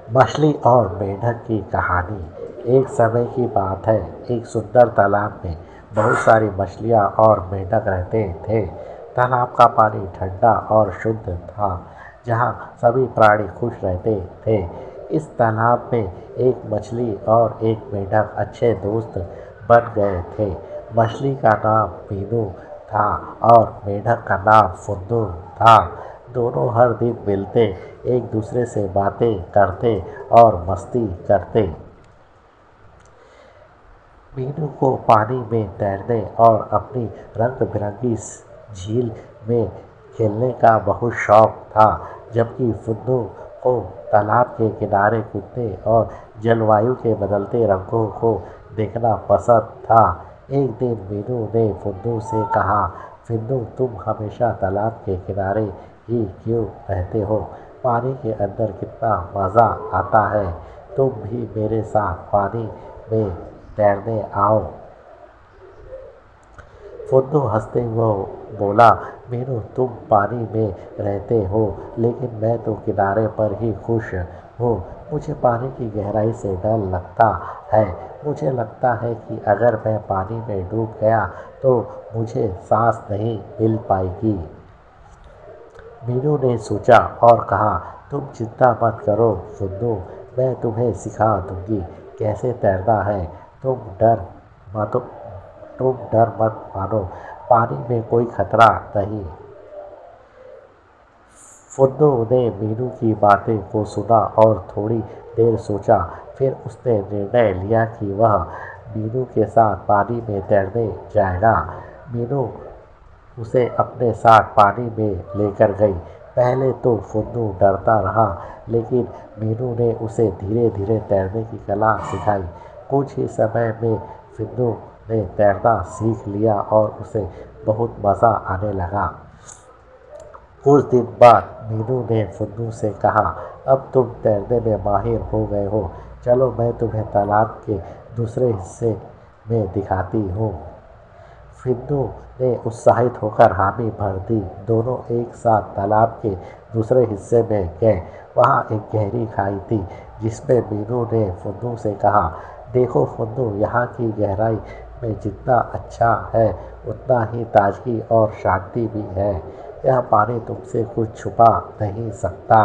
मछली और मेंढक की कहानी। एक समय की बात है, एक सुंदर तालाब में बहुत सारी मछलियाँ और मेंढक रहते थे। तालाब का पानी ठंडा और शुद्ध था, जहाँ सभी प्राणी खुश रहते थे। इस तालाब में एक मछली और एक मेंढक अच्छे दोस्त बन गए थे। मछली का नाम मीनू था और मेंढक का नाम फुन्नू था। दोनों हर दिन मिलते, एक दूसरे से बातें करते और मस्ती करते। मीनू को पानी में तैरने और अपनी रंग बिरंगी झील में खेलने का बहुत शौक था, जबकि फुन्नू को तालाब के किनारे कूदने और जलवायु के बदलते रंगों को देखना पसंद था। एक दिन मीनू ने फुन्नू से कहा, फिन्नू, तुम हमेशा तालाब के किनारे ही क्यों रहते हो? पानी के अंदर कितना मज़ा आता है। तुम भी मेरे साथ पानी में तैरने आओ। फुन्नू हंसते हुए बोला, मीनू, तुम पानी में रहते हो, लेकिन मैं तो किनारे पर ही खुश हूँ। मुझे पानी की गहराई से डर लगता है। मुझे लगता है कि अगर मैं पानी में डूब गया तो मुझे सांस नहीं मिल पाएगी। मीनू ने सोचा और कहा, तुम चिंता मत करो फुन्नू, मैं तुम्हें सिखा दूंगी कैसे तैरना है। मत तुम डर मत मानो, पानी में कोई खतरा नहीं। फुन्नू ने मीनू की बातें को सुना और थोड़ी देर सोचा। फिर उसने निर्णय लिया कि वह मीनू के साथ पानी में तैरने जाएगा। मीनू उसे अपने साथ पानी में लेकर गई। पहले तो फुन्नू डरता रहा, लेकिन मीनू ने उसे धीरे धीरे तैरने की कला सिखाई। कुछ ही समय में फुन्नू ने तैरना सीख लिया और उसे बहुत मज़ा आने लगा। कुछ दिन बाद मीनू ने फुन्नू से कहा, अब तुम तैरने में माहिर हो गए हो, चलो मैं तुम्हें तालाब के दूसरे हिस्से में दिखाती हूँ। फुन्नू ने उत्साहित होकर हामी भर दी। दोनों एक साथ तालाब के दूसरे हिस्से में गए। वहाँ एक गहरी खाई थी, जिसमें मीनू ने फुन्नू से कहा, देखो फुन्नू, यहाँ की गहराई में जितना अच्छा है, उतना ही ताजगी और शांति भी है। यह पानी तुमसे कुछ छुपा नहीं सकता।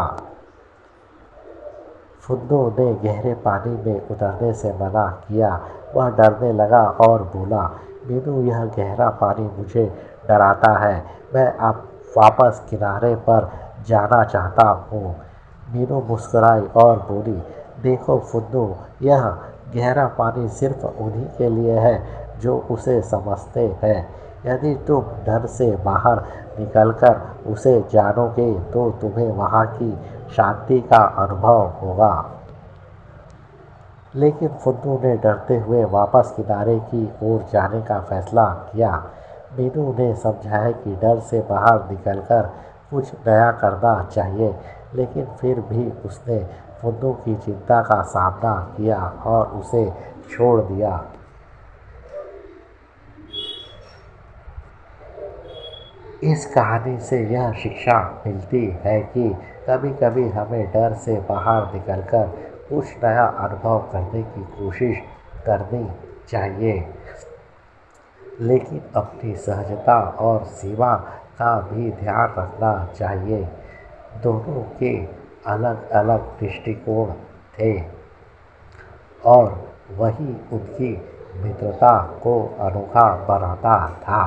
फुन्नू ने गहरे पानी में उतरने से मना किया। वह डरने लगा और बोला, मीनू, यह गहरा पानी मुझे डराता है। मैं अब वापस किनारे पर जाना चाहता हूँ। मीनू मुस्कुराई और बोली, देखो फुन्नू, यह गहरा पानी सिर्फ उन्हीं के लिए है जो उसे समझते हैं। यदि तुम डर से बाहर निकलकर उसे जानोगे तो तुम्हें वहाँ की शांति का अनुभव होगा। लेकिन फुन्नू ने डरते हुए वापस किनारे की ओर जाने का फैसला किया। मीनू ने समझाया कि डर से बाहर निकलकर कुछ नया करना चाहिए, लेकिन फिर भी उसने फुन्नू की चिंता का सामना किया और उसे छोड़ दिया। इस कहानी से यह शिक्षा मिलती है कि कभी कभी हमें डर से बाहर निकलकर कुछ नया अनुभव करने की कोशिश करनी चाहिए, लेकिन अपनी सहजता और सीमा का भी ध्यान रखना चाहिए। दोनों के अलग अलग दृष्टिकोण थे और वही उनकी मित्रता को अनोखा बनाता था।